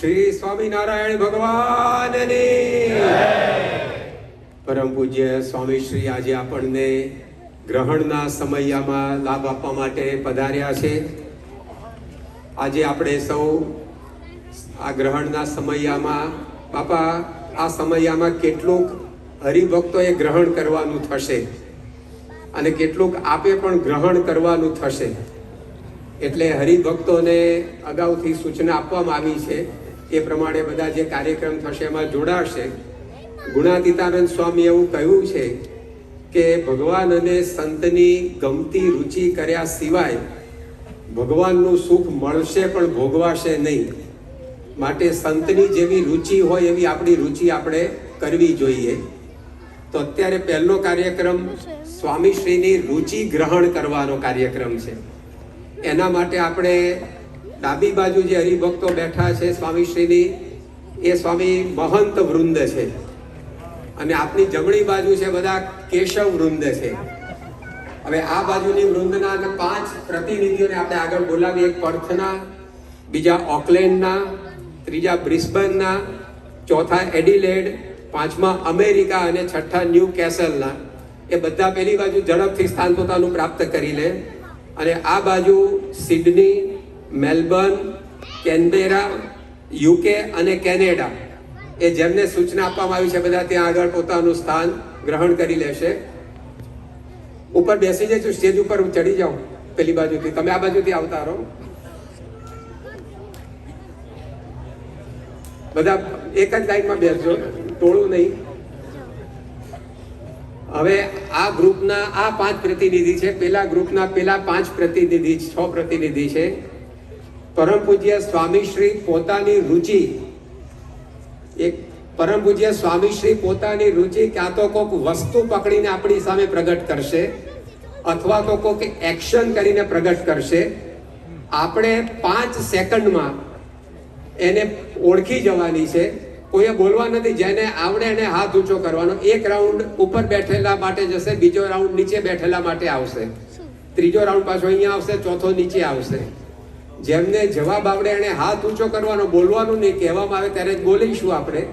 શ્રી સ્વામિનારાયણ ભગવાનની પરમ પૂજ્ય સ્વામી શ્રી આજે આપણને ગ્રહણના સમયમાં લાભ આપવા માટે પધાર્યા છે. આજે આપણે સૌ આ ગ્રહણના સમયમાં બાપા આ સમયમાં કેટલુંક હરિભક્તોએ ગ્રહણ કરવાનું થશે અને કેટલુંક આપે પણ ગ્રહણ કરવાનું થશે. એટલે હરિભક્તોને અગાઉથી સૂચના આપવામાં આવી છે એ પ્રમાણે બધા જે કાર્યક્રમ થશે એમાં જોડાશે. ગુણાતીતાનંદ સ્વામી એવું કહ્યું છે કે ભગવાન અને સંતની ગમતી રુચિ કર્યા સિવાય ભગવાનનું સુખ મળશે પણ ભોગવાશે નહીં. માટે સંતની જેવી રુચિ હોય એવી આપણી રુચિ આપણે કરવી જોઈએ. તો અત્યારે પહેલો કાર્યક્રમ સ્વામીશ્રીની રુચિ ગ્રહણ કરવાનો કાર્યક્રમ છે. એના માટે આપણે ડાબી બાજુ જે હરિભક્તો બેઠા છે સ્વામીશ્રીની એ સ્વામી મહંત વૃંદ છે અને આપની જમણી બાજુ છે બધા કેશવ વૃંદ છે. હવે આ બાજુની વૃંદના 5 પ્રતિનિધિઓને આપણે આગળ બોલાવીએ. એક પર્થના, બીજા ઓકલેન્ડના, ત્રીજા બ્રિસ્બનના, ચોથા એડિલેડ, પાંચમા અમેરિકા અને છઠ્ઠા ન્યૂ કેસલના. એ બધા પેલી બાજુ ઝડપથી સ્થાન પોતાનું પ્રાપ્ત કરી લે. અને આ બાજુ સિડની, મેલબર્ન, કેનબેરા, યુકે અને કેનેડા એ જેમને સૂચના આપવામાં આવી છે બધા ત્યાં આગળ પોતાનું સ્થાન ગ્રહણ કરી લેશે. ઉપર બેસી જજો, સ્ટેજ ઉપર ચડી જાઓ પેલી બાજુથી. તમે આ બાજુથી આવતા રહો. બધા એક જ લાઈનમાં બેસજો, ટોળું નહીં. હવે આ ગ્રુપના આ 5 પ્રતિનિધિ છે. પેલા ગ્રુપના પેલા 5 પ્રતિનિધિ, 6 પ્રતિનિધિ છે. પરમ પૂજ્ય સ્વામીશ્રી પોતાની રુચિ, એક પરમ પૂજ્ય સ્વામીશ્રી પોતાની રુચિ ક્યાં તો કોઈક વસ્તુ પકડીને આપણી સામે પ્રગટ કરશે અથવા તો કોઈક એક્શન કરીને પ્રગટ કરશે. આપણે 5 સેકન્ડમાં એને ઓળખી જવાની છે. કોઈએ બોલવા નથી. જેને આવડે એને હાથ ઊંચો કરવાનો. એક રાઉન્ડ ઉપર બેઠેલા માટે જશે, બીજો રાઉન્ડ નીચે બેઠેલા માટે આવશે, ત્રીજો રાઉન્ડ પાછો અહીંયા આવશે, ચોથો નીચે આવશે. જેમને જવાબ આવડે એને હાથ ઊંચો કરવાનો, બોલવાનું નહીં. કહેવામાં આવે ત્યારે જ બોલીશું આપણે.